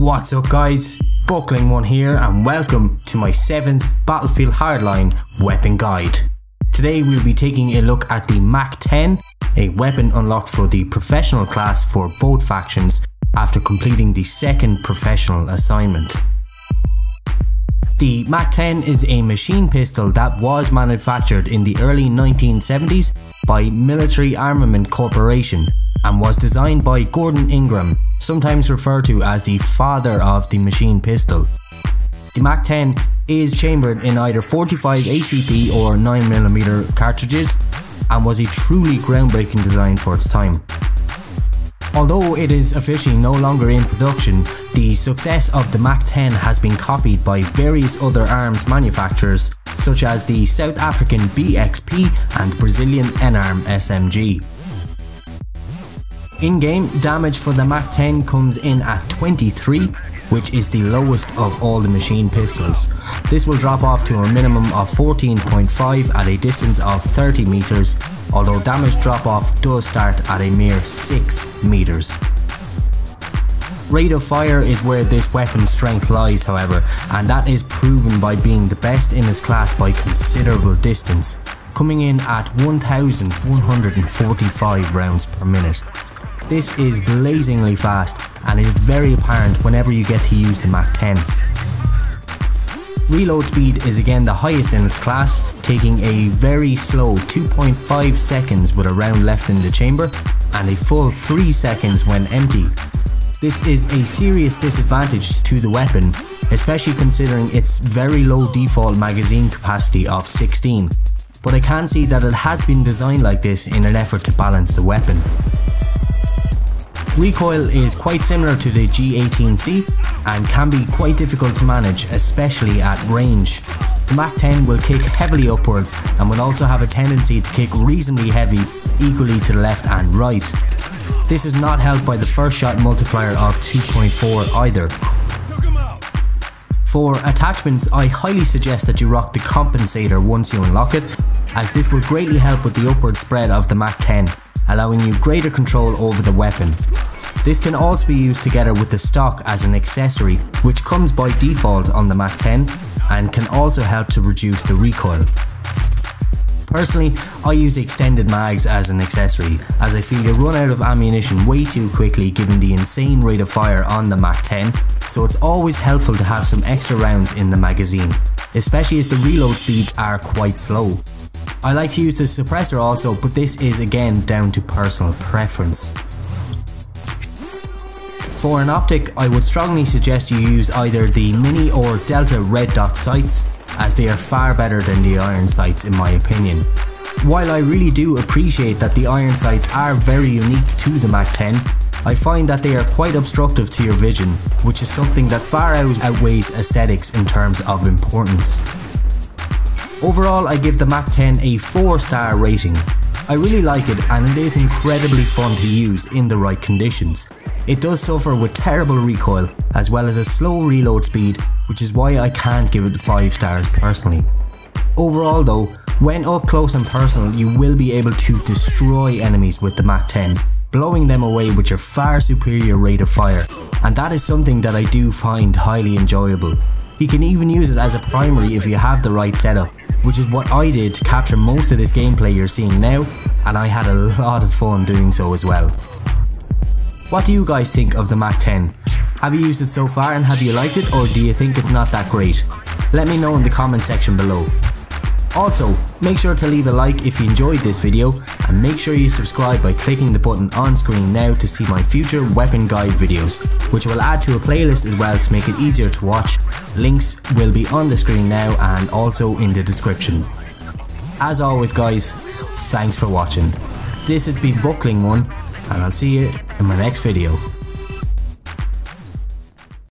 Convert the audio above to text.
What's up guys, BucklingOne here and welcome to my 7th Battlefield Hardline Weapon Guide. Today we'll be taking a look at the Mac10, a weapon unlocked for the professional class for both factions after completing the second professional assignment. The Mac10 is a machine pistol that was manufactured in the early 1970s by Military Armament Corporation and was designed by Gordon Ingram, sometimes referred to as the father of the machine pistol. The Mac10 is chambered in either 45 ACP or 9mm cartridges and was a truly groundbreaking design for its time. Although it is officially no longer in production, the success of the Mac10 has been copied by various other arms manufacturers such as the South African BXP and Brazilian N-Arm SMG. In-game damage for the Mac10 comes in at 23, which is the lowest of all the machine pistols. This will drop off to a minimum of 14.5 at a distance of 30 meters, although damage drop off does start at a mere 6 meters. Rate of fire is where this weapon's strength lies, however, and that is proven by being the best in its class by considerable distance, coming in at 1,145 rounds per minute. This is blazingly fast and is very apparent whenever you get to use the Mac10. Reload speed is again the highest in its class, taking a very slow 2.5 seconds with a round left in the chamber and a full 3 seconds when empty. This is a serious disadvantage to the weapon, especially considering its very low default magazine capacity of 16, but I can see that it has been designed like this in an effort to balance the weapon. Recoil is quite similar to the G18C and can be quite difficult to manage, especially at range. The Mac10 will kick heavily upwards and will also have a tendency to kick reasonably heavy equally to the left and right. This is not helped by the first shot multiplier of 2.4 either. For attachments, I highly suggest that you rock the compensator once you unlock it, as this will greatly help with the upward spread of the Mac10, allowing you greater control over the weapon. This can also be used together with the stock as an accessory, which comes by default on the Mac10 and can also help to reduce the recoil. Personally, I use extended mags as an accessory, as I feel you run out of ammunition way too quickly given the insane rate of fire on the Mac10, so it's always helpful to have some extra rounds in the magazine, especially as the reload speeds are quite slow. I like to use the suppressor also, but this is again down to personal preference. For an optic, I would strongly suggest you use either the Mini or Delta red dot sights, as they are far better than the iron sights in my opinion. While I really do appreciate that the iron sights are very unique to the Mac10, I find that they are quite obstructive to your vision, which is something that far outweighs aesthetics in terms of importance. Overall, I give the Mac10 a 4-star rating. I really like it and it is incredibly fun to use in the right conditions. It does suffer with terrible recoil as well as a slow reload speed, which is why I can't give it 5 stars personally. Overall though, when up close and personal, you will be able to destroy enemies with the Mac10, blowing them away with your far superior rate of fire, and that is something that I do find highly enjoyable. You can even use it as a primary if you have the right setup, which is what I did to capture most of this gameplay you're seeing now, and I had a lot of fun doing so as well. What do you guys think of the Mac10? Have you used it so far and have you liked it, or do you think it's not that great? Let me know in the comment section below. Also, make sure to leave a like if you enjoyed this video, and make sure you subscribe by clicking the button on screen now to see my future weapon guide videos, which I will add to a playlist as well to make it easier to watch. Links will be on the screen now and also in the description. As always guys, thanks for watching. This has been BucklingOne, and I'll see you in my next video.